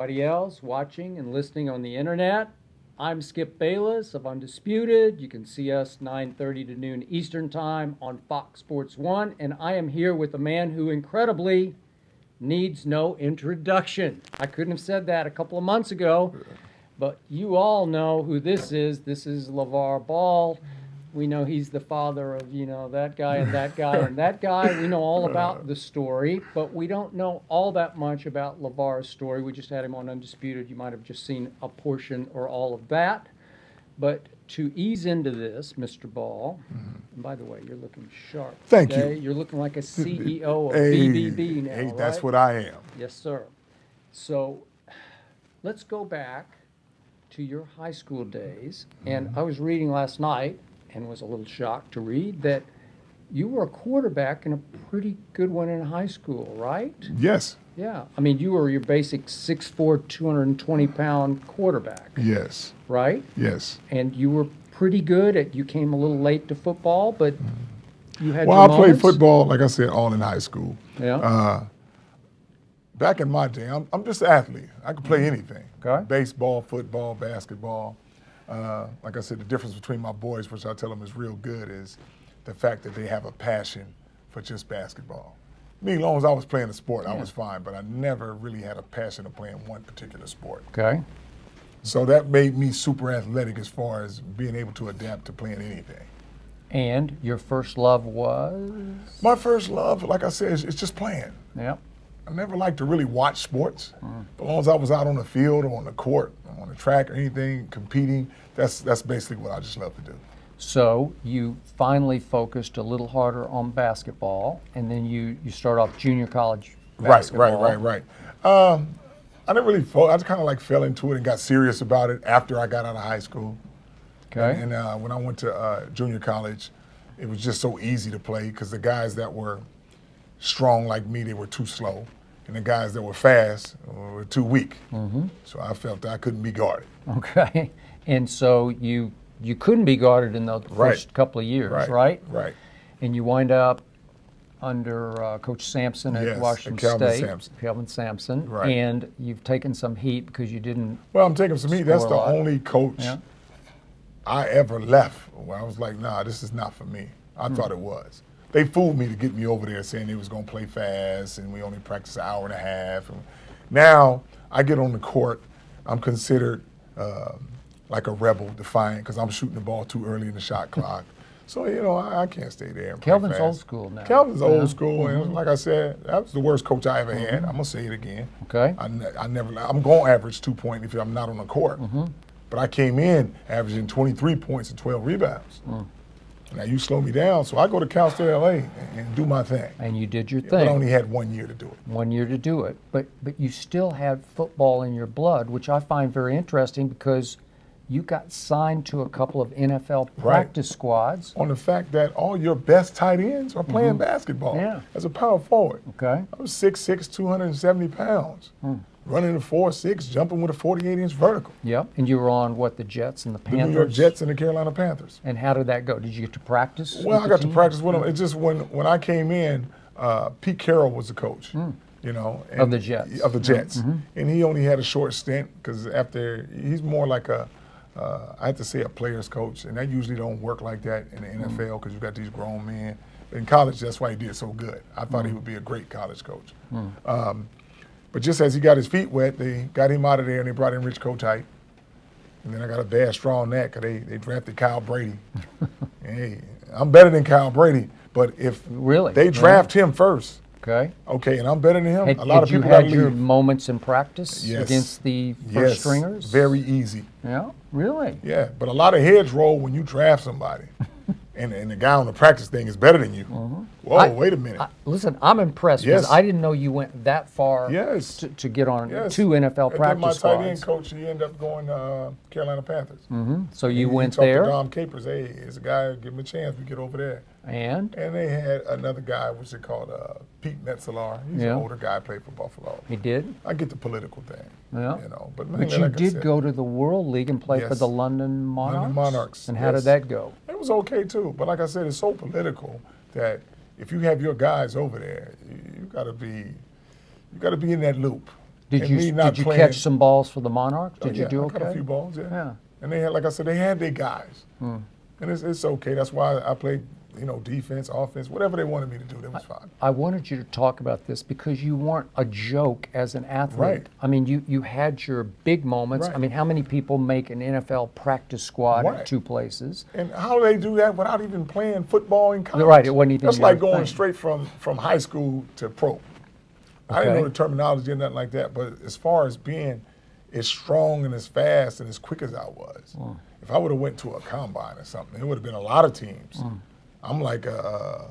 Everybody else watching and listening on the internet. I'm Skip Bayless of Undisputed. You can see us 9:30 to noon Eastern Time on Fox Sports 1, and I am here with a man who incredibly needs no introduction. I couldn't have said that a couple of months ago, but you all know who this is. This is LaVar Ball. We know he's the father of, that guy and that guy and that guy. We know all about the story, but we don't know all that much about LaVar's story. We just had him on Undisputed. You might have just seen a portion or all of that. But to ease into this, Mr. Ball, and by the way, you're looking sharp. Thank today. you. You're looking like a CEO of BBB now, Hey, that's right? what I am. Yes, sir. So let's go back to your high school days. And I was reading last night, and was a little shocked to read that you were a quarterback and a pretty good one in high school, right? Yes. Yeah. I mean, you were your basic 6'4", 220-pound quarterback, Yes. right? Yes. And you were pretty good you came a little late to football, but you had Well, your I played moments. football, like I said, all in high school. Yeah. Back in my day, I'm just an athlete. I could play anything. Okay. Baseball, football, basketball. Like I said, the difference between my boys, which I tell them is real good, is the fact that they have a passion for just basketball. Me, as long as I was playing the sport, I was fine, but I never really had a passion of playing one particular sport. Okay. So that made me super athletic as far as being able to adapt to playing anything. And your first love was? My first love, like I said, is just playing. Yep. I never liked to really watch sports. But as long as I was out on the field or on the court, or on the track or anything, competing, that's basically what I just love to do. So you finally focused a little harder on basketball, and then you start off junior college basketball. Right. I didn't really I just kind of like fell into it and got serious about it after I got out of high school. Okay. And when I went to junior college, it was just so easy to play because the guys that were strong like me, they were too slow. And the guys that were fast were too weak. So I felt that I couldn't be guarded. Okay. And so you couldn't be guarded in the first couple of years, right? Right. And you wind up under Coach Sampson at Washington State. Kelvin Sampson. Right. And you've taken some heat because you didn't. Well, I'm taking some heat. That's score a the lot. only coach I ever left where I was like, nah, this is not for me. I thought it was. They fooled me to get me over there saying they was going to play fast and we only practice an hour and a half. And now I get on the court, I'm considered like a rebel, defiant, because I'm shooting the ball too early in the shot clock. So, I can't stay there and play Kelvin's fast. old school now. Kelvin's old school, and like I said, that was the worst coach I ever had. I'm going to say it again. Okay. I'm going to average 2 points if I'm not on the court. But I came in averaging 23 points and 12 rebounds. Now you slow me down, so I go to Cal State LA and do my thing. And you did your But thing. I only had 1 year to do it. 1 year to do it. But you still had football in your blood, which I find very interesting because you got signed to a couple of NFL practice squads. On the fact that all your best tight ends are playing basketball as a power forward. Okay. I was 6'6", 270 pounds, running a 4.6, jumping with a 48-inch vertical. Yep. And you were on, the Jets and the The Panthers? New York Jets and the Carolina Panthers. And how did that go? Did you get to practice? Well, with I the got to team? practice with them. It's just when I came in, Pete Carroll was the coach. Of the Jets. Of the Jets. And he only had a short stint because he's more like I have to say a player's coach, and that usually don't work like that in the NFL because you got these grown men. In college, that's why he did so good. I thought he would be a great college coach. But just as he got his feet wet, they got him out of there and they brought in Rich Kotite. And then I got a bad straw on that because they drafted Kyle Brady. Hey, I'm better than Kyle Brady, but if they draft him first, okay, and I'm better than him, a lot of people had your moments in practice against the first stringers? Very easy. Yeah, really? Yeah, but a lot of heads roll when you draft somebody. And the guy on the practice thing is better than you. Whoa, wait a minute. Listen, I'm impressed because I didn't know you went that far to get on two NFL practice squads. My tight end coach, he ended up going to Carolina Panthers. So you went there. there? He talked to Dom Capers, hey, there's a guy, give him a chance, we get over there. And they had another guy, what's it called, Pete Metzelar. He's an older guy, played for Buffalo. He did? I get the political thing. Yeah. But you did go to the World League and play for the London Monarchs? London Monarchs. And how did that go? It was okay too, but like I said, it's so political that if you have your guys over there, you got to be in that loop. Did and me you not did you playing. catch some balls for the Monarchs? Did Yeah, you do I okay? got a few balls, yeah. Yeah. And they had, like I said, they had their guys. And it's okay. That's why I played, defense, offense, whatever they wanted me to do, that was fine. I wanted you to talk about this because you weren't a joke as an athlete. Right. I mean, you had your big moments. Right. I mean, how many people make an NFL practice squad Right. at two places? And how do they do that without even playing football in college? Right, it wasn't even That's your like going thing. straight from high school to pro. I didn't Okay. know the terminology or nothing like that, but as far as being as strong and as fast and as quick as I was, if I would have went to a combine or something, it would have been a lot of teams. I'm like a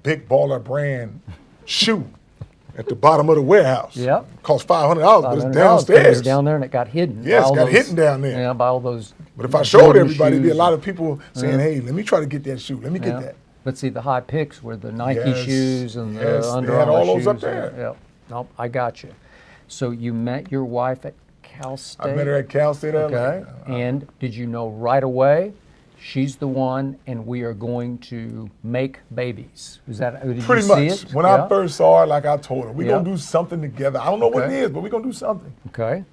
big baller brand shoe at the bottom of the warehouse. Yep. Cost $500, but it's It downstairs. was down there and it got hidden. Yes, by all got those- hidden down there. Yeah, by all those. But if I showed Jordan everybody, there'd be a shoes lot and- of people saying, hey, let me try to get that shoe. Let me get that. But see, the high picks were the Nike Yes, shoes and yes, the they Under had Armour all those shoes. up there. Yep. Nope, I got you. So you met your wife at Cal State? I met her at Cal State, LA. Okay. And did you know right away, she's the one and we are going to make babies? Is that, did Pretty you much. see it? When Yeah? I first saw her, like I told her, we're Yeah. going to do something together. I don't know what it Okay. is, but we're going to do something. Okay.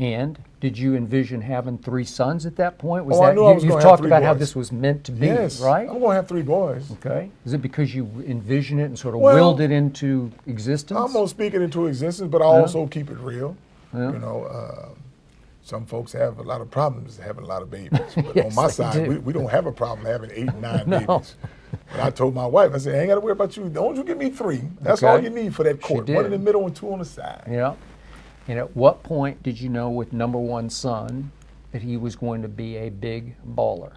And did you envision having 3 sons at that point? Was Oh, I that, knew I was you've gonna have talked 3 about how boys. this was meant to be, Yes. right? I'm going to have 3 boys. Okay. Is it because you envisioned it and sort of Well, willed it into existence? I'm going to speak it into existence, but I also keep it real. Yeah. Some folks have a lot of problems having a lot of babies. But Yes, on my they side, do. we don't have a problem having 8 and 9 No. babies. But I told my wife, I said, I ain't got to worry about you. Don't you give me 3. That's Okay. all you need for that She court. did. 1 in the middle and 2 on the side. Yeah. And at what point did you know with number 1 son that he was going to be a big baller?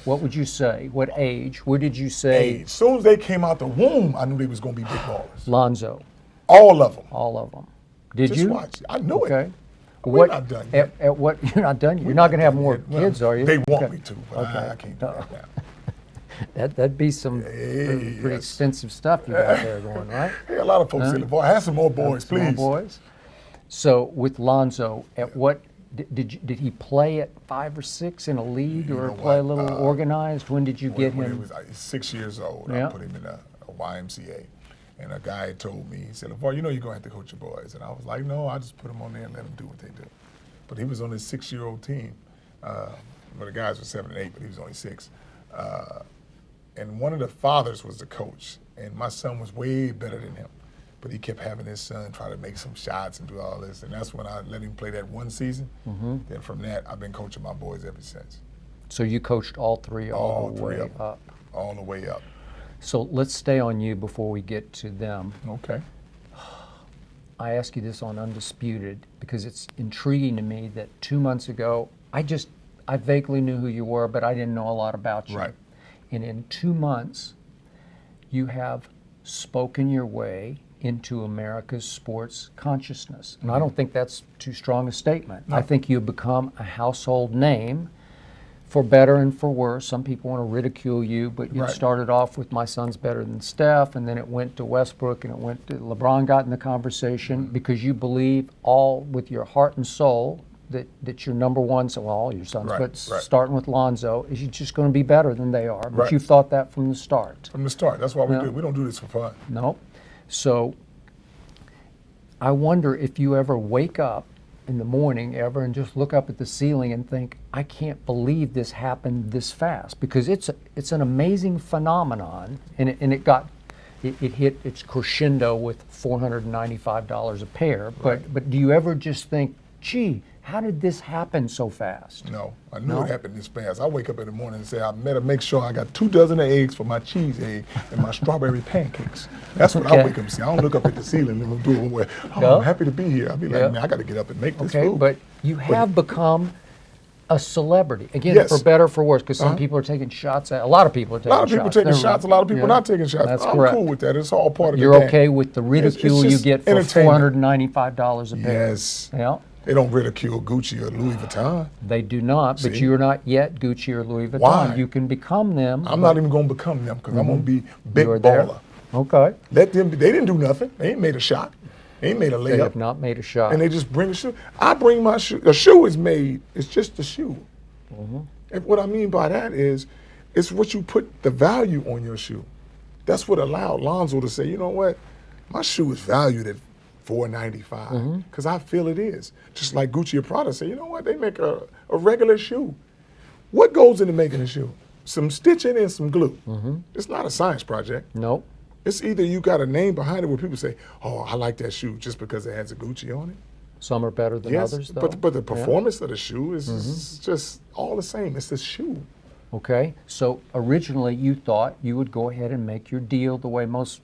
What would you say? What age? Where did you say Hey, as soon as they came out the womb, I knew they was going to be big ballers. Lonzo? All of them. All of them. Did Just you? watch. I knew it. Okay. We're not done yet. At what? You're not done yet. You're not going to have more Well, kids, are you? They want Okay. me to, but Okay. I can't do that now. That'd be some pretty yes. extensive stuff you got there going, right? Hey, a lot of folks say, LaVar, have some more boys, Some more please. boys. So with Lonzo, at what did he play at 5 or 6 in a league or know play a what? little organized? When did you get When he him? was 6 years old, Yeah. I put him in a YMCA. And a guy told me, he said, LaVar, you're going to have to coach your boys. And I was like, no, I just put them on there and let them do what they do. But he was on his 6-year-old team. Well, the guys were 7 and 8, but he was only 6. And one of the fathers was the coach. And my son was way better than him. But he kept having his son try to make some shots and do all this. And that's when I let him play that 1 season. Then from that, I've been coaching my boys ever since. So you coached all 3 all the way of them, up. all the way up. So let's stay on you before we get to them. Okay. I ask you this on Undisputed because it's intriguing to me that 2 months ago, I vaguely knew who you were, but I didn't know a lot about you. Right. And in 2 months, you have spoken your way into America's sports consciousness. And I don't think that's too strong a statement. No. I think you've become a household name for better and for worse. Some people want to ridicule you, but you Right. started off with my son's better than Steph, and then it went to Westbrook, and it went to LeBron got in the conversation because you believe all with your heart and soul that your number 1, so well, all your sons, Right, but right. starting with Lonzo, is you're just going to be better than they are. But Right. you thought that from the start. From the start. That's why we Yeah. do it. We don't do this for fun. No. So I wonder if you ever wake up in the morning ever and just look up at the ceiling and think, I can't believe this happened this fast, because it's an amazing phenomenon, and it hit its crescendo with $495 a pair. But do you ever just think, gee, how did this happen so fast? No, I knew No? it happened this fast. I wake up in the morning and say, I better make sure I got 2 dozen of eggs for my cheese egg and my strawberry pancakes. That's what Okay. I wake up and say. I don't look up at the ceiling and do it where, No? I'm happy to be here. I'll be like, Yeah. man, I got to get up and make this Okay, food. but you have become a celebrity. Again, Yes. for better or for worse, because some Uh-huh. people are taking shots at, a lot of people are a taking lot of shots. people taking They're- shots, a lot of people yeah, not taking shots. That's I'm correct. cool with that. It's all part of You're the game. okay with the ridicule you just get for entertainment. $495 a pair? Yes. Yeah, They don't ridicule Gucci or Louis Vuitton. they do not, but See? you're not yet Gucci or Louis Vuitton. Why? You can become them. I'm not even going to become them because I'm going to be big You're there. baller. Okay. Let them, they didn't do nothing. They ain't made a shot. They ain't made a They layup. have not made a shot. And they just bring the shoe. I bring my shoe. The shoe is made. It's just the shoe. And what I mean by that is, it's what you put the value on your shoe. That's what allowed Lonzo to say, you know what, my shoe is valued at $4.95 because I feel it is. Just like Gucci or Prada say, you know what? They make a regular shoe. What goes into making a shoe? Some stitching and some glue. It's not a science project. Nope. It's either you got a name behind it where people say, oh, I like that shoe just because it has a Gucci on it. Some are better than others, though. But the performance of the shoe is just all the same. It's the shoe. Okay, so originally you thought you would go ahead and make your deal the way most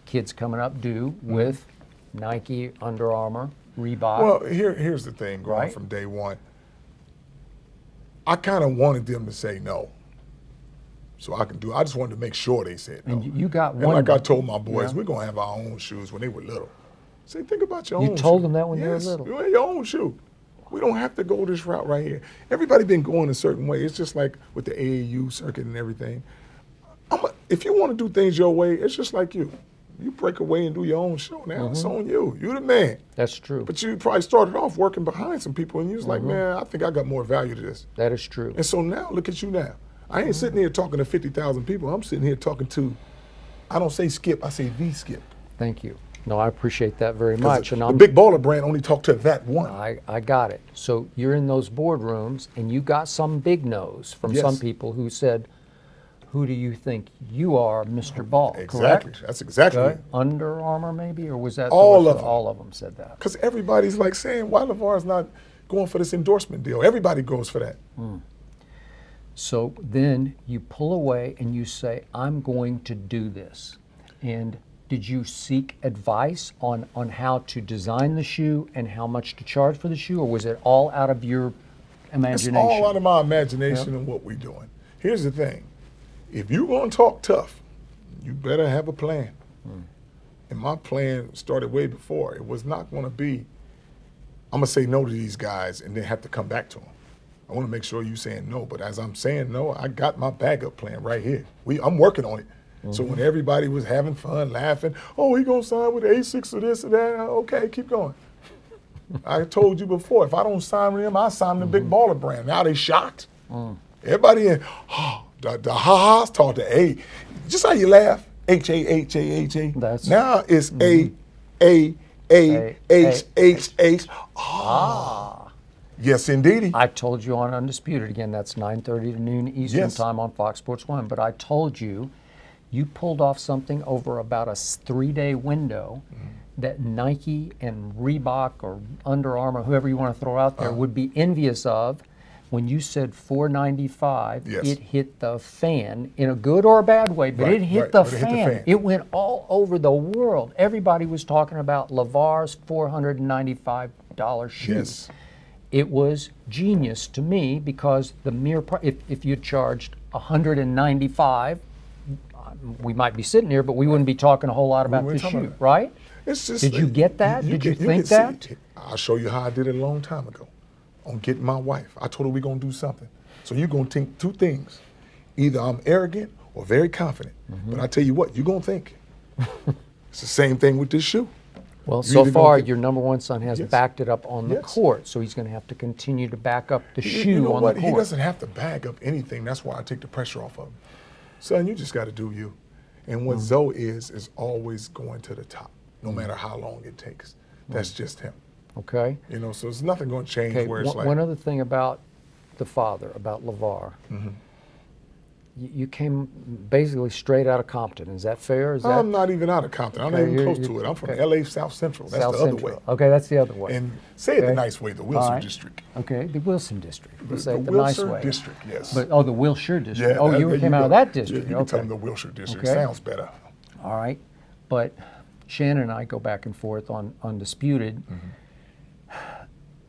kids coming up do with Nike, Under Armour, Reebok. Well, here's the thing going from day one. I kind of wanted them to say no. So I just wanted to make sure they said no. And you got and one. like I told my boys, we're going to have our own shoes when they were little. Say, think about your own shoe. You told them that when yes, they were little? You have your own shoe. We don't have to go this route right here. Everybody been going a certain way. It's just like with the AAU circuit and everything. If you want to do things your way, it's just like you. You break away and do your own show now. It's on you. You're the man. That's true. But you probably started off working behind some people, and you was like, man, I think I got more value to this. That is true. And so now, look at you now. I ain't sitting here talking to 50,000 people. I'm sitting here talking to, I don't say Skip, I say the Skip. Thank you. No, I appreciate that very much. And the Big Baller brand only talked to that one. I got it. So you're in those boardrooms, and you got some big no's from some people who said, who do you think you are, Mr. Ball? Exactly. Correct? That's exactly it. Under Armour, maybe? Or was that all of them? All of them said that. Because everybody's like saying, why LaVar's not going for this endorsement deal? Everybody goes for that. So then you pull away and you say, I'm going to do this. And did you seek advice on how to design the shoe and how much to charge for the shoe, or was it all out of your imagination? It's all out of my imagination and what we're doing. Here's the thing. If you're going to talk tough, you better have a plan. And my plan started way before. It was not going to be, I'm going to say no to these guys and then have to come back to them. I want to make sure you're saying no. But as I'm saying no, I got my backup plan right here. I'm working on it. So when everybody was having fun, laughing, oh, he going to sign with ASICS or this or that, okay, keep going. I told you before, if I don't sign with him, I sign with the Big Baller brand. Now they shocked. Everybody in, the ha-has taught the A. Just how you laugh, H-A-H-A-H-A. Now it's A-A-A-H-H-H. Yes, indeedy. I told you on Undisputed, again, that's 9:30 to noon Eastern time on Fox Sports 1, but I told you, you pulled off something over about a 3-day window that Nike and Reebok or Under Armour, whoever you want to throw out there, would be envious of. When you said $4.95, it hit the fan in a good or a bad way, but it hit the fan. It went all over the world. Everybody was talking about LaVar's $495 shoe. Yes. It was genius to me because the mere if you charged $195, we might be sitting here, but we wouldn't be talking a whole lot about this shoe, right? It's just, did you get that? Did you think that? I'll show you how I did it a long time ago. On getting my wife, I told her we're going to do something. So you're going to think two things. Either I'm arrogant or very confident. But I tell you what, you're going to think. It's the same thing with this shoe. Well, so far, your number one son has backed it up on the court, so he's going to have to continue to back up the shoe on the court. He doesn't have to back up anything. That's why I take the pressure off of him. Son, you just got to do you. And what Zoe is always going to the top, no matter how long it takes. That's just him. Okay. You know, so it's nothing going to change where it's like. One other thing about the father, about LaVar. You came basically straight out of Compton. Is that fair? I'm not even out of Compton. I'm not even close to it. I'm from LA South Central. That's the other way. Okay, that's the other way. And say it the nice way, the Wilson District. Okay, the Wilson District. We'll say it the Wilshire nice way. District, yes. But the Wilshire District. Yeah, you came out of that district. Yeah, you can tell them the Wilshire District. Okay. Sounds better. All right. But Shannon and I go back and forth on Undisputed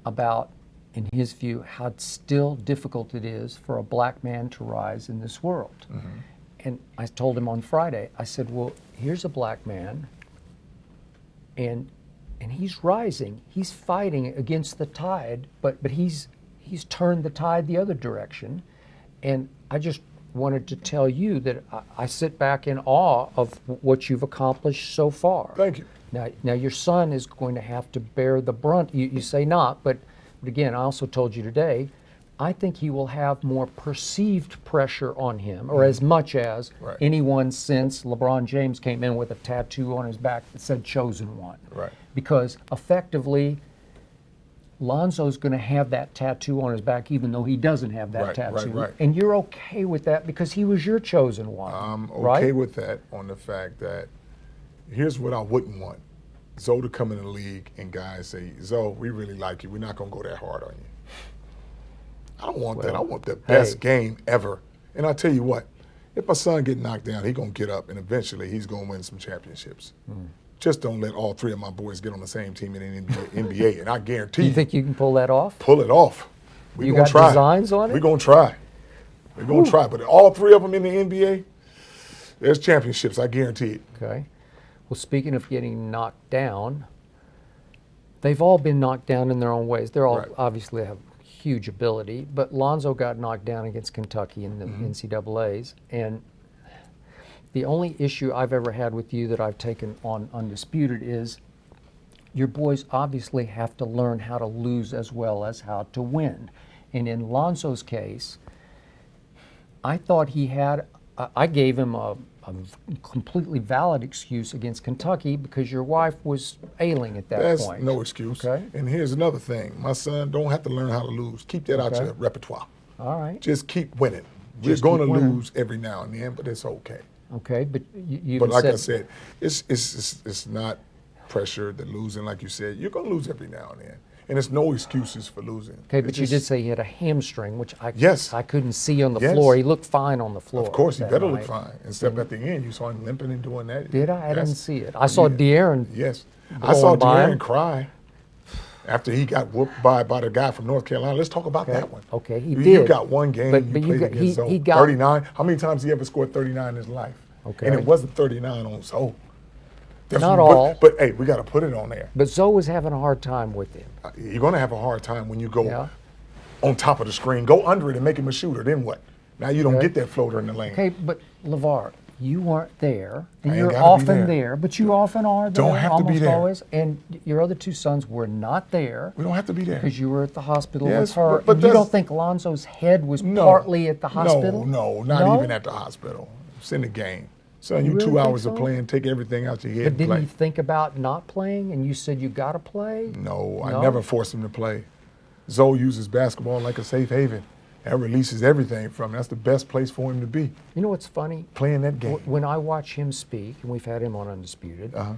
about, in his view, how still difficult it is for a black man to rise in this world. And I told him on Friday, I said, well, here's a black man, and he's rising. He's fighting against the tide, but he's turned the tide the other direction. And I just wanted to tell you that I sit back in awe of what you've accomplished so far. Thank you. Now your son is going to have to bear the brunt. You say not, but again, I also told you today, I think he will have more perceived pressure on him, or as much as Right. anyone since LeBron James came in with a tattoo on his back that said "Chosen One." Right. Because effectively, Lonzo's going to have that tattoo on his back, even though he doesn't have that Right, tattoo. right. And you're okay with that because he was your chosen one. I'm okay right? with that on the fact that here's what I wouldn't want. Zoe to come in the league and guys say, Zoe, we really like you. We're not going to go that hard on you. I don't want that. I want the best game ever. And I'll tell you what, if my son get knocked down, he's going to get up and eventually he's going to win some championships. Just don't let all three of my boys get on the same team in the NBA. And I guarantee You think you can pull that off? pull it off. We're You gonna got try. designs on it? We're going to try. We're going to try. But all three of them in the NBA, there's championships, I guarantee it. Okay. Well, speaking of getting knocked down, they've all been knocked down in their own ways. They're all Right. obviously have huge ability, but Lonzo got knocked down against Kentucky in the NCAAs, and the only issue I've ever had with you that I've taken on Undisputed is your boys obviously have to learn how to lose as well as how to win. And in Lonzo's case, I thought he had, I gave him a completely valid excuse against Kentucky because your wife was ailing at that That's point. no excuse. Okay. And here's another thing. My son don't have to learn how to lose. Keep that out Okay. your repertoire. All right. Just keep winning. Just We're going keep to winning. lose every now and then, but it's okay. Okay, but you But like I said, it's not pressure that losing, like you said. You're going to lose every now and then. And it's no excuses for losing. okay, It's but you did just- say he had a hamstring, which Yes. I couldn't see on the Yes. floor. He looked fine on the floor. Of course, he that better night. look fine. Except at the end, you saw him limping and doing that. Did I? I didn't That's- see it. I saw De'Aaron. Yes. I saw blowing by him. De'Aaron cry after he got whooped by the guy from North Carolina. Let's talk about that one. Okay, he You did. got one game But you you played got- against Zoe. he got- 39. How many times he ever scored 39 in his life? Okay. And it wasn't 39 on Zoe. Not all. But hey, we got to put it on there. But Zoe was having a hard time with him. You're going to have a hard time when you go Yeah. on top of the screen, go under it and make him a shooter. Then what? Now you don't Okay. get that floater in the lane. Okay, but LaVar, you weren't there, and I ain't you're gotta be often there. there, but you often are there. Don't have to be almost there. always. And your other two sons were not there We don't have to be there. because you were at the hospital Yes, with her. but And you that's- don't think Lonzo's head was partly at the hospital? No, not even at the hospital. It's in the game. Son, you really 2 think hours of so? playing, take everything out your head But and didn't play. you think about not playing, and you said you got to play? No, I No? never forced him to play. Zoe uses basketball like a safe haven. That releases everything from him. That's the best place for him to be, You know what's funny? playing that game. When I watch him speak, and we've had him on Undisputed, Uh-huh.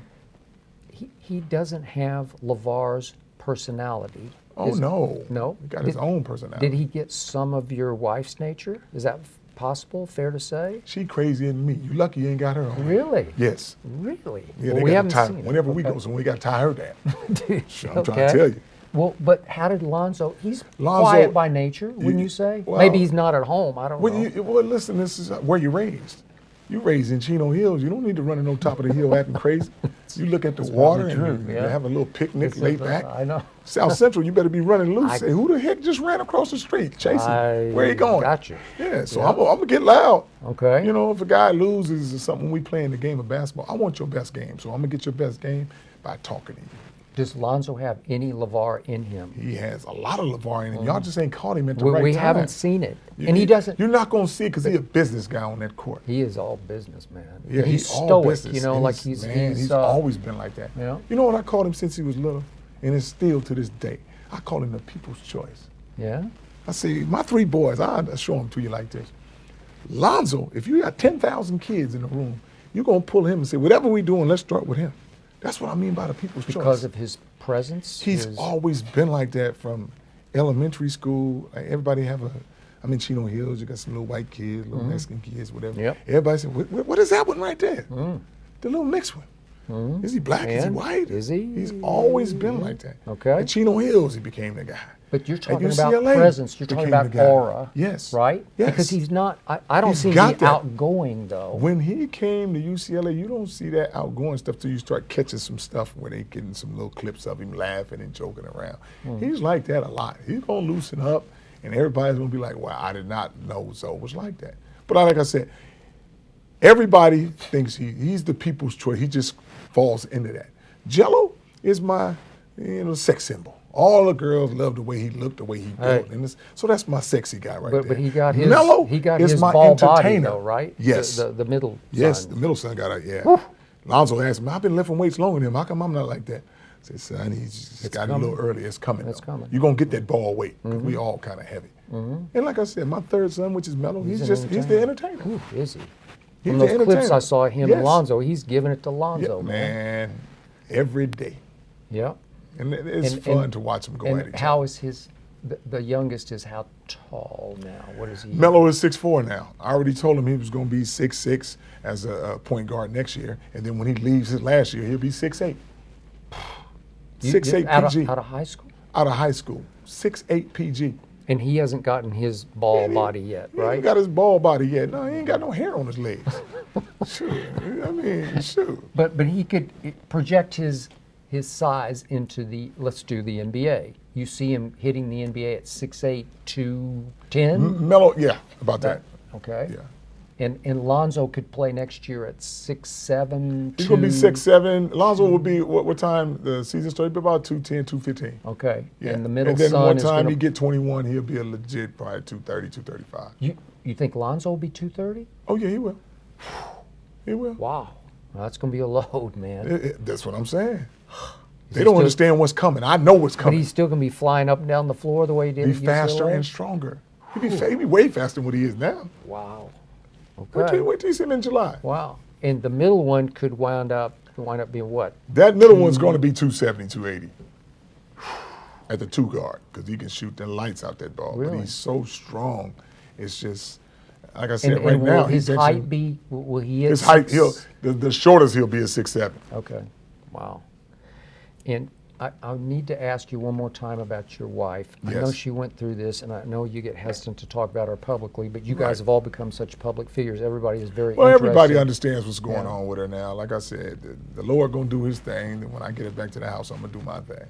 he doesn't have LaVar's personality. Oh, no. No? He got his own personality. Did he get some of your wife's nature? Is that possible, fair to say? She crazier than me. You lucky you ain't got her on. Really? Yes. Really? Yeah, Well, they we got haven't to tie, seen it. whenever we Okay. go somewhere, we got to tie her down. I'm trying Okay. to tell you. Well, but how did Lonzo? He's Lonzo- quiet by nature, wouldn't you say? well- Maybe he's not at home. I don't Well, know. well, listen, this is where you're raised. You raised in Chino Hills. You don't need to run on top of the hill acting crazy. You look at the water probably and true, you yeah. have a little picnic, It's laid a- back. I know. South Central, you better be running loose. I- Say, who the heck just ran across the street chasing? Where he going? got you. Yeah, so Yeah. I'm gonna get loud. Okay. You know, if a guy loses or something, we play in the game of basketball. I want your best game, so I'm gonna get your best game by talking to you. Does Lonzo have any LaVar in him? He has a lot of LaVar in him. Y'all just ain't caught him at the We, right we time. haven't seen it, and he doesn't. You're not gonna see it because he's a business guy on that court. He is all business, man. Yeah, he's all stoic, business. you know, And like he's he's uh, always been like that. Yeah. You know what I called him since he was little, and it's still to this day. I call him the people's choice. Yeah. I say, my three boys, I'll show them to you like this. Lonzo, if you got 10,000 kids in the room, you're gonna pull him and say, whatever we doing, let's start with him. That's what I mean by the people's choice. Because of his presence. He's his- always been like that from elementary school. Like everybody have I'm in Chino Hills, you got some little white kids, little Mexican kids, whatever. Yep. Everybody said, what is that one right there? The little mixed one. Is he black? Is he And? white? Is he? He's always been like that. Okay. At Chino Hills, he became the guy. But you're At talking about UCLA, presence. You're talking became about the guy. aura. Yes. Right? Yes. Because he's not. I don't He's see him got be that. outgoing though. When he came to UCLA, you don't see that outgoing stuff till you start catching some stuff where they getting some little clips of him laughing and joking around. He's like that a lot. He's gonna loosen up, and everybody's gonna be like, "Wow, I did not know Zoe was like that." But like I said, everybody thinks he's the people's choice. He just falls into that. Jello is my sex symbol. All the girls love the way he looked, the way he built, Hey. and so that's my sexy guy right there. But he got his Melo he got is his my ball body entertainer. though, right? Yes, The middle. yes, son. the middle son got it. Lonzo asked me, I've been lifting weights longer than him. How come I'm not like that? I said, son, he's just got it a little early. It's coming. It's coming. You're gonna get that ball weight. 'Cause we all kind of heavy. And like I said, my third son, which is Melo, he's the entertainer. Ooh, is he? He's From the those clips entertainer. I saw him Yes. and Lonzo, he's giving it to Lonzo, Yeah, man. man, every day. Yeah. And it's And- fun and- to watch him go And at each how other. is the youngest is how tall now? What is he? Melo is 6'4" now. I already told him he was going to be 6'6" as a point guard next year. And then when he leaves his last year, he'll be 6'8". 6'8" PG. Out of high school? Out of high school. 6'8" PG. And he hasn't gotten his ball body yet, He right? ain't got his ball body yet. No, he ain't got no hair on his legs. Shoot. I mean, shoot. But he could project his size into let's do the NBA. You see him hitting the NBA at 6'8", 210? Melo, yeah, about that. Okay. Yeah. And Lonzo could play next year at 6'7", He's going to be 6'7". Lonzo will be, what time the season starts? About 210, 215. Okay. Yeah. And the middle and then son one is time gonna, he get 21, he'll be a legit probably 230, 235. You think Lonzo will be 230? Oh, yeah, he will. He will. Wow. Well, that's going to be a load, man. That's what I'm saying. They he don't still- understand what's coming. I know what's But coming. he's still going to be flying up and down the floor the way he did Be at faster UCLA? and stronger. He'd be way faster than what he is now. Wow. Wait Okay. till you see him in July. Wow. And the middle one could wind up being what? That middle one's going to be 270, 280 at the two guard because he can shoot the lights out that ball. But Really? he's so strong. It's just, like I said, And right will now, his he's height be? Will he hit his height. six- The shortest he'll be a 6'7". Okay. Wow. And I need to ask you one more time about your wife. I know Yes. she went through this, and I know you get hesitant to talk about her publicly, but you guys Right. have all become such public figures. Everybody is very Well, interested. everybody understands what's going Yeah. on with her now. Like I said, the Lord gonna do His thing. And when I get it back to the house, I'm gonna do my thing.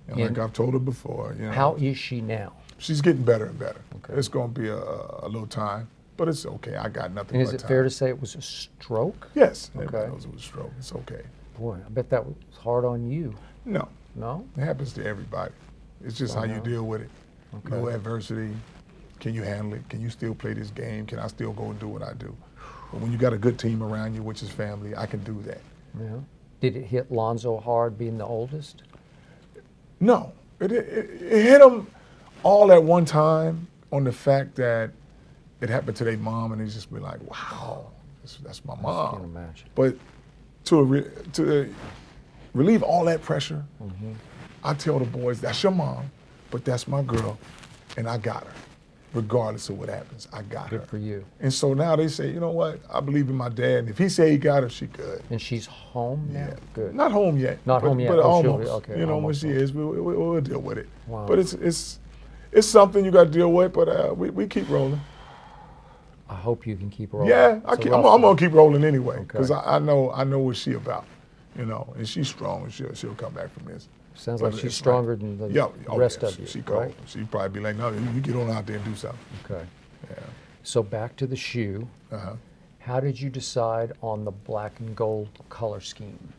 And And like I've told her before, How is she now? she's getting better and better. Okay. It's gonna be a little time, but it's okay. I got nothing And is but it time. fair to say it was a stroke? Yes. Okay. Everybody knows it was a stroke. It's okay. Boy, I bet that was hard on you. No, No? it happens to everybody. It's just how you no. deal with it. Okay. No adversity. Can you handle it? Can you still play this game? Can I still go and do what I do? But when you got a good team around you, which is family, I can do that. Yeah. Did it hit Lonzo hard being the oldest? No, it hit them all at one time on the fact that it happened to their mom, and they just be like, "Wow, that's my I mom." can't imagine. But to relieve all that pressure, Mm-hmm. I tell the boys, "That's your mom, but that's my girl, and I got her, regardless of what happens. I got her." Good for you. And so now they say, "You know what? I believe in my dad, and if he say he got her, she good." And she's home now? Yeah. Good. Not home yet. Not but, home yet. But Oh, she'll almost. be- okay, you know, when almost she home. is, we'll deal with it. Wow. But it's something you got to deal with. But we keep rolling. I hope you can keep rolling. Yeah, It's a I'm rough gonna keep rolling anyway Okay. because I know what she about. You know, and she's strong, and she'll come back from this. Sounds But like she's it's stronger than the rest of you, She cold. right? She'd probably be like, "No, you get on out there and do something." Okay. Yeah. So back to the shoe. Uh-huh. How did you decide on the black and gold color scheme?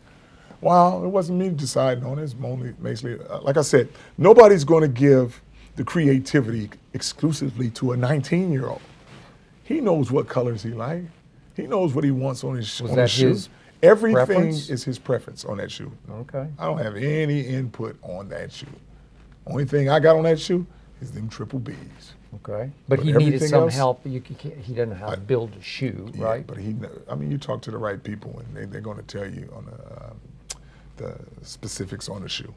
Well, it wasn't me deciding on it. It's mostly, like I said, nobody's going to give the creativity exclusively to a 19-year-old. He knows what colors he likes. He knows what he wants on his, Was on that his shoe. his Everything preference? is his preference on that shoe. Okay. I don't have any input on that shoe. Only thing I got on that shoe is them triple Bs. Okay. But But he needed everything some else- help. He doesn't know how to build a shoe, Yeah, right? But you talk to the right people, and they're going to tell you on the specifics on the shoe.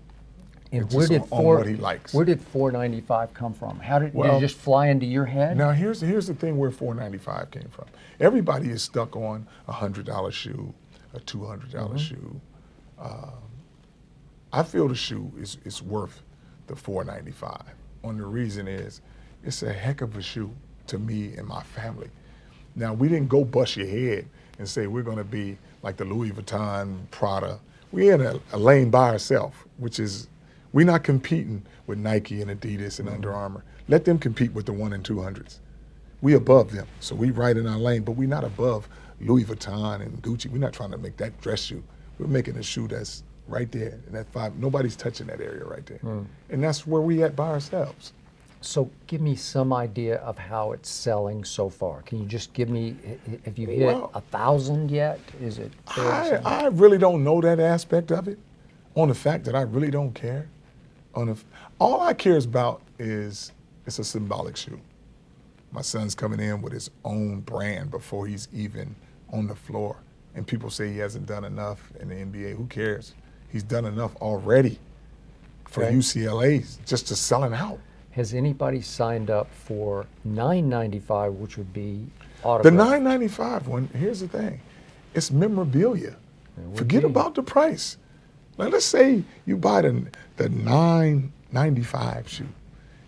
And It's where just did on what he likes. Where did $4.95 come from? Did Well, it just fly into your head? Now here's the thing where $4.95 came from. Everybody is stuck on a $100 shoe, a $200 shoe. I feel the shoe is worth the $4.95. And the reason is, it's a heck of a shoe to me and my family. Now we didn't go bust your head and say we're going to be like the Louis Vuitton, Prada. We're in a lane by ourselves, which is we're not competing with Nike and Adidas and Under Armour. Let them compete with the 1 and 200s. We above them, so we right in our lane, but we're not above Louis Vuitton and Gucci. We're not trying to make that dress shoe. We're making a shoe that's right there. And that 5, nobody's touching that area right there. And that's where we at by ourselves. So give me some idea of how it's selling so far. Can you just give me, have you hit 1,000 yet? Is it fair to say? I really don't know that aspect of it, on the fact that I really don't care. All I care about is it's a symbolic shoe. My son's coming in with his own brand before he's even on the floor. And people say he hasn't done enough in the NBA. Who cares? He's done enough already for UCLA just to selling out. Has anybody signed up for $9.95, which would be The autographed? $9.95 one, here's the thing. It's memorabilia. Forget about the price. Now let's say you buy the $9.95 shoe.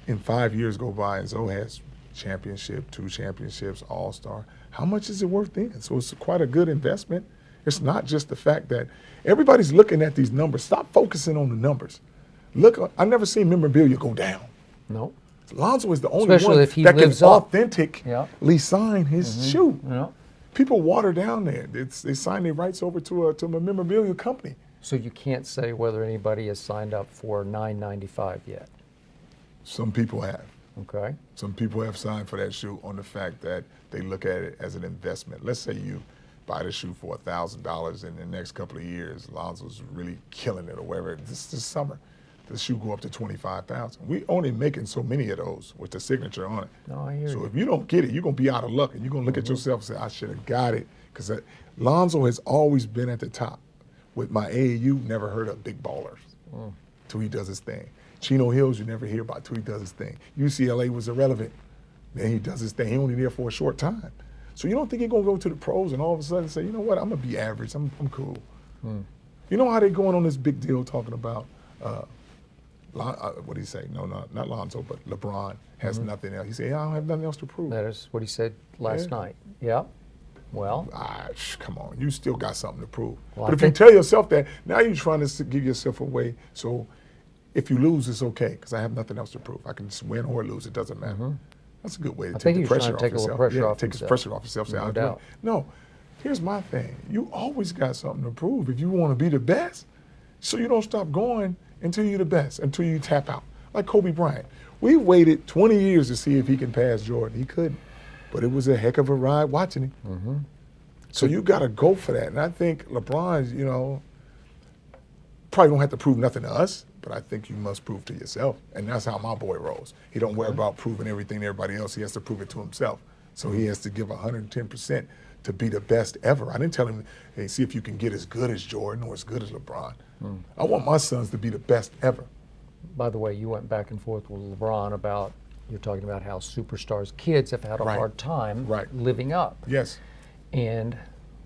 In 5 years go by and Zoe has championship, 2 championships, all-star. How much is it worth then? So it's quite a good investment. It's not just the fact that everybody's looking at these numbers. Stop focusing on the numbers. Look, I've never seen memorabilia go down. No. Lonzo is the only Especially one if he that can lives up. authentically sign his shoe. Yeah. People water down there. They sign their rights over to a memorabilia company. So you can't say whether anybody has signed up for $9.95 yet. Some people have. Okay. Some people have signed for that shoe on the fact that they look at it as an investment. Let's say you buy the shoe for $1,000 in the next couple of years. Lonzo's really killing it or whatever. This summer, the shoe go up to $25,000. We only making so many of those with the signature on it. No, I hear so you. if you don't get it, you're going to be out of luck, and you're going to look at yourself and say, I should have got it. Because Lonzo has always been at the top. With my AAU, never heard of big ballers till he does his thing. Chino Hills, you never hear about till he does his thing. UCLA was irrelevant. Then he does his thing. He only there for a short time. So you don't think he's going to go to the pros and all of a sudden say, you know what, I'm going to be average. I'm cool. You know how they going on this big deal talking about, what did he say? No, not Lonzo, but LeBron has nothing else. He said, I don't have nothing else to prove. That is what he said last night. Yeah. Well, come on, you still got something to prove. Well, but if you tell yourself that, now you're trying to give yourself away. So if you lose, it's okay, because I have nothing else to prove. I can just win or lose, it doesn't matter. That's a good way to take the pressure off yourself. Take the pressure off yourself. Say, No doubt. No, here's my thing. You always got something to prove if you want to be the best. So you don't stop going until you're the best, until you tap out. Like Kobe Bryant. We waited 20 years to see if he can pass Jordan. He couldn't. But it was a heck of a ride watching him. So you got to go for that. And I think LeBron, probably don't have to prove nothing to us, but I think you must prove to yourself. And that's how my boy rolls. He don't worry about proving everything to everybody else. He has to prove it to himself. So he has to give 110% to be the best ever. I didn't tell him, hey, see if you can get as good as Jordan or as good as LeBron. I want my sons to be the best ever. by the way, you went back and forth with LeBron about, you're talking about how superstars' kids have had a hard time living up. Yes. And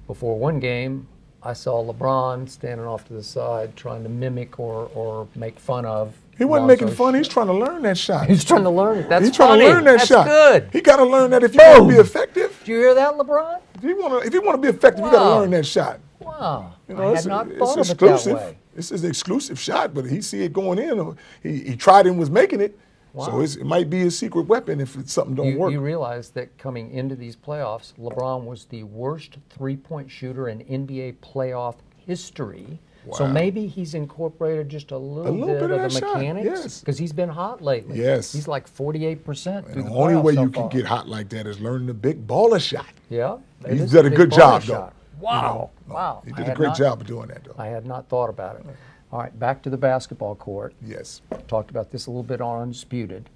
before one game, I saw LeBron standing off to the side trying to mimic or make fun of. He wasn't making fun. He's trying to learn that shot. He's trying to learn it. That's He's trying funny. to learn that That's shot. good. He got to learn that if you want to be effective. Did you hear that, LeBron? If you want to be effective, you got to learn that shot. Wow. You know, I had not thought of it exclusive. that way. This is an exclusive shot, but he see it going in. He tried and was making it. Wow. So it might be a secret weapon if something don't work. You realize that coming into these playoffs, LeBron was the worst three-point shooter in NBA playoff history. Wow. So maybe he's incorporated just a little bit of the shot, mechanics. yes. Because he's been hot lately. Yes. He's like 48% And through the the only playoffs way so you can far. get hot like that is learning the big baller shot. Yeah. it He's is done a big good baller job, shot. though. Wow. No, Wow. He I did a had great not- job of doing that, though. I had not thought about it. All right, back to the basketball court. Yes. Talked about this a little bit on Undisputed.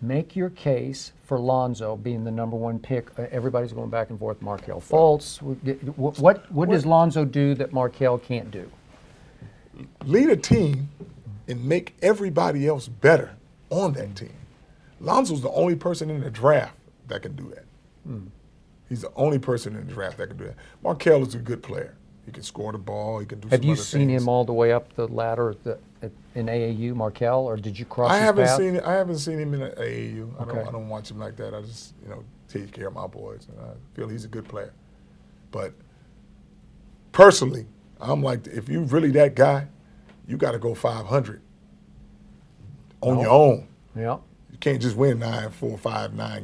Make your case for Lonzo being the number one pick. Everybody's going back and forth. Markelle Fultz. What does Lonzo do that Markelle can't do? Lead a team and make everybody else better on that team. Lonzo's the only person in the draft that can do that. He's the only person in the draft that can do that. Markelle is a good player. He can score the ball. He can do some Have you other seen things. him all the way up the ladder in AAU, Markelle, or did you cross I his haven't path? seen it. I haven't seen him in the AAU. Okay. I don't watch him like that. I just take care of my boys. And I feel he's a good player. But personally, I'm like, if you really that guy, you got to go 500 on your own. Yeah. You can't just win 9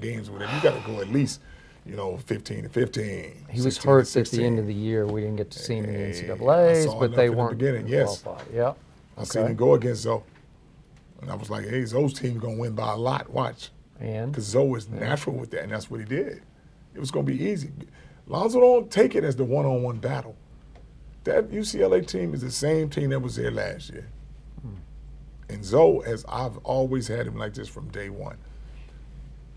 games with him. You got to go at least, 15-15. He was 16 hurt to at the end of the year. We didn't get to see him in the NCAAs, but they weren't qualified. Yeah. I seen him go against Zoe. And I was like, hey, Zoe's team's going to win by a lot. Watch. Because Zoe is natural with that, and that's what he did. It was going to be easy. Lonzo don't take it as the one-on-one battle. That UCLA team is the same team that was there last year. And Zoe, as I've always had him like this from day one,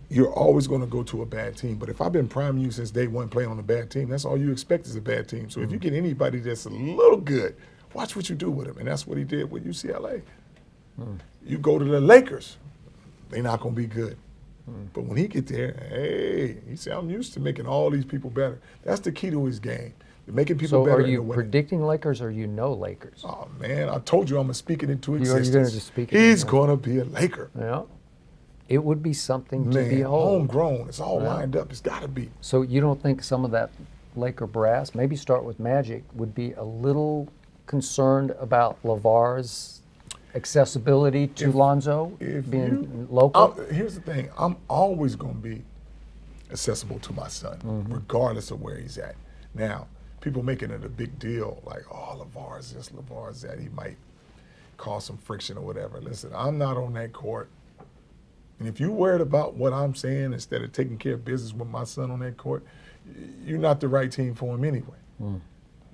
you're always going to go to a bad team. But if I've been priming you since day one playing on a bad team, that's all you expect is a bad team. So if you get anybody that's a little good, watch what you do with them. And that's what he did with UCLA. You go to the Lakers, they're not going to be good. But when he get there, hey, he said, I'm used to making all these people better. That's the key to his game, making people better. So are you predicting Lakers or you know Lakers? Oh, man, I told you I'm going to speak it into existence. You're going to just speak it He's going to be a Laker. Yeah. It would be something to behold. Homegrown. It's all lined up. It's got to be. So you don't think some of that Laker brass, maybe start with Magic, would be a little concerned about LaVar's accessibility to Lonzo being local? Here's the thing. I'm always going to be accessible to my son, regardless of where he's at. Now, people making it a big deal, like, oh, LaVar's this, LaVar's that. He might cause some friction or whatever. Listen, I'm not on that court. And if you're worried about what I'm saying instead of taking care of business with my son on that court, you're not the right team for him anyway.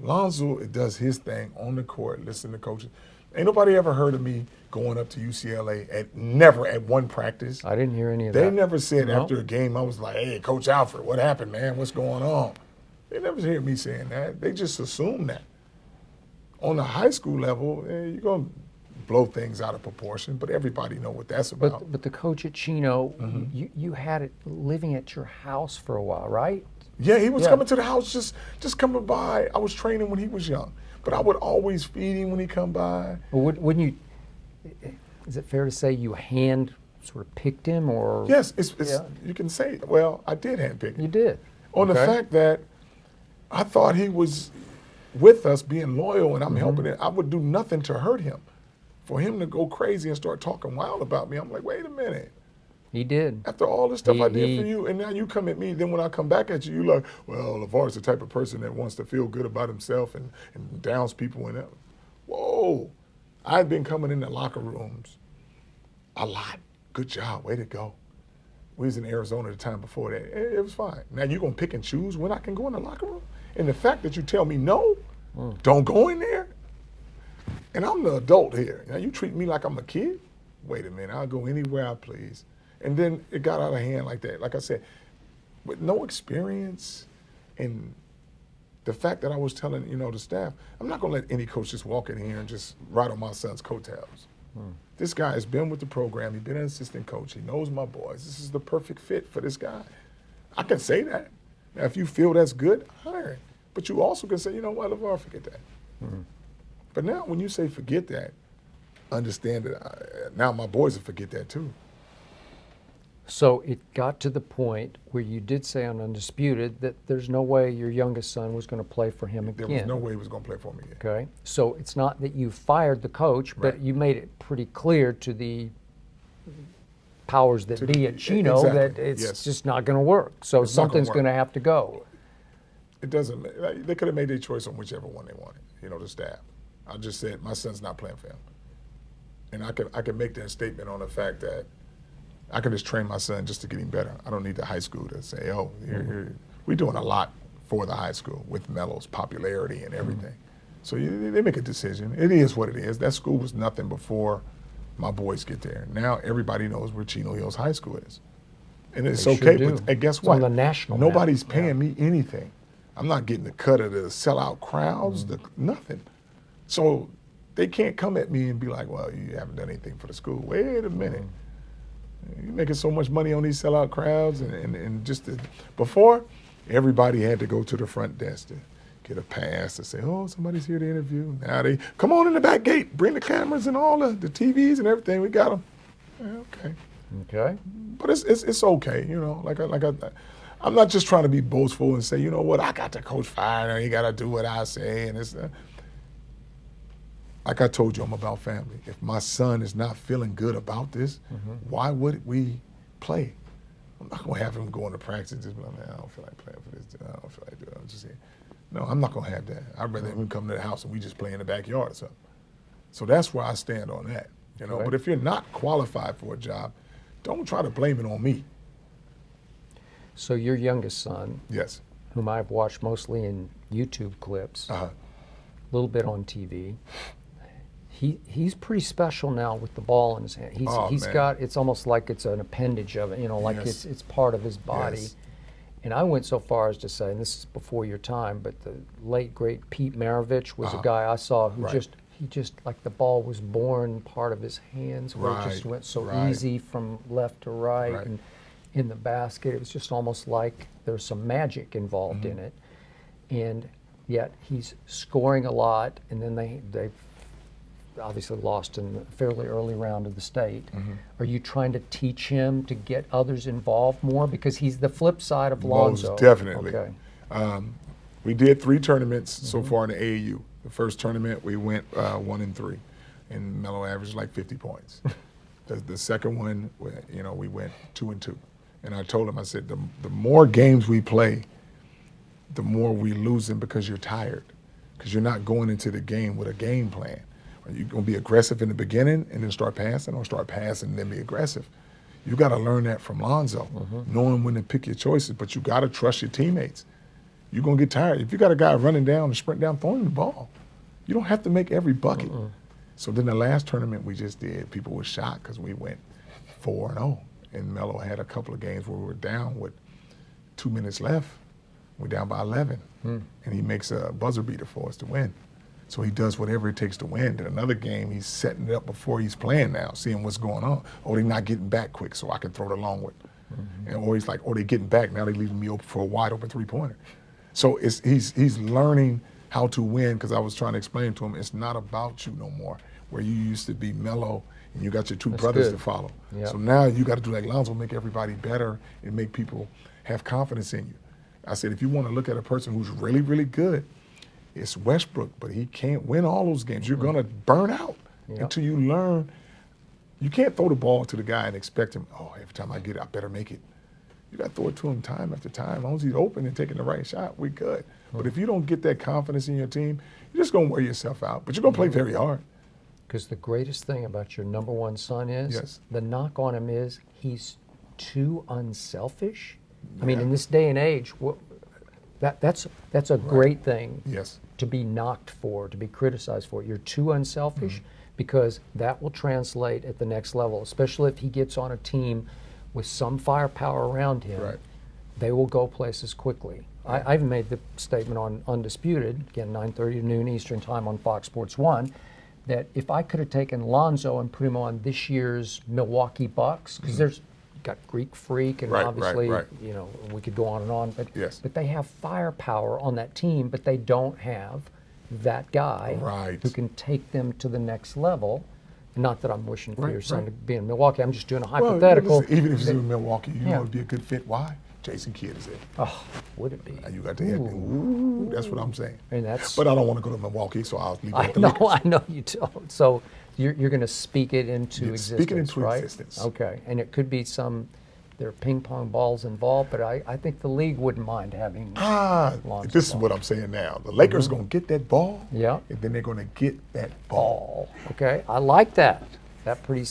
Lonzo does his thing on the court, listen to coaches. Ain't nobody ever heard of me going up to UCLA never at one practice. I didn't hear any of that. They never said after a game, I was like, hey, Coach Alfred, what happened, man? What's going on? They never hear me saying that. They just assume that. On the high school level, you're going to blow things out of proportion, but everybody know what that's about. But the coach at Chino, you had it living at your house for a while, right? Yeah, he was coming to the house, just coming by. I was training when he was young, but I would always feed him when he come by. Well, wouldn't you? Is it fair to say you hand sort of picked him, or? Yes, you can say. Well, I did hand pick him. You did. On the fact that I thought he was with us, being loyal, and I'm helping him. I would do nothing to hurt him. For him to go crazy and start talking wild about me, I'm like, wait a minute. He did. After all the stuff I did for you, and now you come at me, then when I come back at you, you're like, well, LaVar's the type of person that wants to feel good about himself and downs people. And whoa. I've been coming in the locker rooms a lot. Good job. Way to go. We was in Arizona the time before that. It was fine. Now you're going to pick and choose when I can go in the locker room? And the fact that you tell me no, don't go in there, and I'm the adult here. Now you treat me like I'm a kid? Wait a minute, I'll go anywhere I please. And then it got out of hand like that. Like I said, with no experience and the fact that I was telling, the staff, I'm not going to let any coach just walk in here and just ride on my son's coattails. This guy has been with the program. He's been an assistant coach. He knows my boys. This is the perfect fit for this guy. I can say that. Now, if you feel that's good, hire him. But you also can say, you know what, LaVar, forget that. But now when you say forget that, understand that now my boys will forget that too. So it got to the point where you did say on Undisputed that there's no way your youngest son was going to play for him again. There was no way he was going to play for me again. Okay. So it's not that you fired the coach, but you made it pretty clear to the powers that be at Chino that it's just not going to work. So something's going to have to go. It doesn't. They could have made their choice on whichever one they wanted. The staff. I just said my son's not playing for him, and I can make that statement on the fact that I can just train my son just to get him better. I don't need the high school to say, oh, we're doing a lot for the high school with Melo's popularity and everything. So they make a decision. It is what it is. That school was nothing before my boys get there. Now everybody knows where Chino Hills High School is. And it's okay. And guess what? On the national Nobody's paying me anything. I'm not getting the cut of the sellout crowds, nothing. So they can't come at me and be like, well, you haven't done anything for the school. Wait a minute. You're making so much money on these sellout crowds. And just before, everybody had to go to the front desk to get a pass to say, oh, somebody's here to interview. Now they come on in the back gate, bring the cameras and all the TVs and everything. We got them. Okay. Okay. But it's okay, I'm not just trying to be boastful and say, you know what, I got the coach fired, you got to do what I say. And it's like I told you, I'm about family. If my son is not feeling good about this, why would we play? I'm not going to have him going to practice just be like, man, I don't feel like playing for this. I don't feel like doing it. I'm just here. No, I'm not going to have that. I'd rather him come to the house and we just play in the backyard or something. So that's where I stand on that. You know, Right. but if you're not qualified for a job, don't try to blame it on me. So your youngest son, Yes. whom I've watched mostly in YouTube clips, Uh-huh. a little bit on TV, he's pretty special now with the ball in his hand. He's Man. got, it's almost like it's an appendage of it, you know, like Yes. it's part of his body. Yes. And I went so far as to say, and this is before your time, but the late great Pete Maravich was a guy I saw who Right. he just like the ball was born part of his hands, where it just Right. went so Right. easy from left to right, Right. and in the basket. It was just almost like there's some magic involved Mm-hmm. in it. And yet he's scoring a lot, and then they've obviously lost in a fairly early round of the state. Mm-hmm. Are you trying to teach him to get others involved more? Because he's the flip side of Lonzo. Most definitely. Okay. We did 3 tournaments so far in the AAU. The first tournament we went 1-3, and Melo averaged like 50 points. The second one, we went 2-2, and I told him, I said, the more games we play, the more we losing because you're tired, because you're not going into the game with a game plan. You're gonna be aggressive in the beginning and then start passing, or start passing and then be aggressive. You got to learn that from Lonzo, knowing when to pick your choices, but you got to trust your teammates. You're going to get tired. If you got a guy running down and sprint down, throw him the ball. You don't have to make every bucket. So then the last tournament we just did, people were shocked because we went 4-0. And Melo had a couple of games where we were down with 2 minutes left. We're down by 11. And he makes a buzzer beater for us to win. So he does whatever it takes to win. Then another game, he's setting it up before he's playing now, seeing what's going on. Oh, they're not getting back quick, so I can throw the long one. And or he's like, oh, they're getting back, now they're leaving me open for a wide open 3-pointer. So he's learning how to win, because I was trying to explain to him, it's not about you no more, where you used to be Melo and you got your 2 brothers good. to follow. Yep. So now you got to do like Lonzo, make everybody better and make people have confidence in you. I said, if you want to look at a person who's really, really good, it's Westbrook, but he can't win all those games. You're going to burn out until you learn. You can't throw the ball to the guy and expect him, oh, every time I get it, I better make it. You got to throw it to him time after time. As long as he's open and taking the right shot, we're good. But if you don't get that confidence in your team, you're just going to wear yourself out. But you're going to play very hard. Because the greatest thing about your number one son is, Yes. the knock on him is he's too unselfish. I mean, in this day and age, that's a great thing Yes. to be knocked for, to be criticized for. You're too unselfish, because that will translate at the next level, especially if he gets on a team with some firepower around him. Right. They will go places quickly. I've made the statement on Undisputed, again, 9:30 to noon Eastern time on Fox Sports 1, that if I could have taken Lonzo and put him on this year's Milwaukee Bucks, because there's got Greek Freak, and Right, obviously, right. you know, we could go on and on, but Yes. but they have firepower on that team, but they don't have that guy Right. who can take them to the next level. Not that I'm wishing for Right, your son right. to be in Milwaukee. I'm just doing a Well, hypothetical. listen, even if he's in Milwaukee, you Yeah. know it'd be a good fit. Why? Jason Kidd is it. Oh, would it be? And you got to hit me. Ooh, that's what I'm saying. And that's. But I don't want to go to Milwaukee, so I'll leave it I at the know, Lakers. I know you don't. So you're going to speak it into Yeah, existence, speak it into right? existence. Okay, and it could be there are ping pong balls involved, but I think the league wouldn't mind having. Lonzo This is Ball. what I'm saying now. The Lakers going to get that ball, Yeah. and then they're going to get that ball. Okay, I like that. That pretty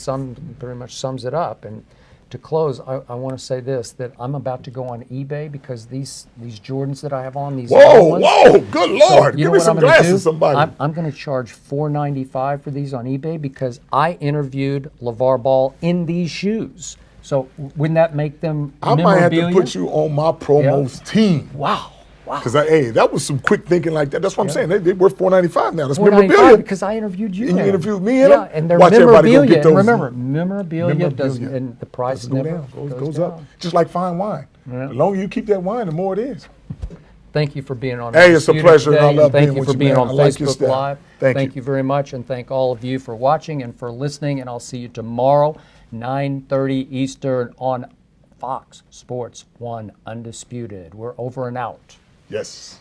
much sums it up. And to close, I want to say this, that I'm about to go on eBay, because these Jordans that I have on, these Whoa, new ones, whoa, good Lord. you Give know me what some I'm gonna glasses, do? somebody. I'm going to charge $4.95 for these on eBay, because I interviewed LaVar Ball in these shoes. So wouldn't that make them I might have to memorabilia? put you on my promos team. Wow. Because, hey, that was some quick thinking like that. That's what I'm saying. They worth $4.95 now. That's $4.95 memorabilia. because I interviewed you. And you in 'em. interviewed me in Yeah, 'em? and they're Watch everybody go memorabilia. get those. And remember, memorabilia does, Memorabilia. and the price Doesn't go never down. goes Goes up. down. Just like fine wine. Yeah. The longer you keep that wine, the more it is. Thank you for being on. Hey, it's a Undisputed pleasure, and today, I love thank being you with for you, being man. on I like your Facebook style. Live. Thank you. very much, and thank all of you for watching and for listening. And I'll see you tomorrow, 9:30 Eastern on Fox Sports 1 Undisputed. We're over and out. Yes.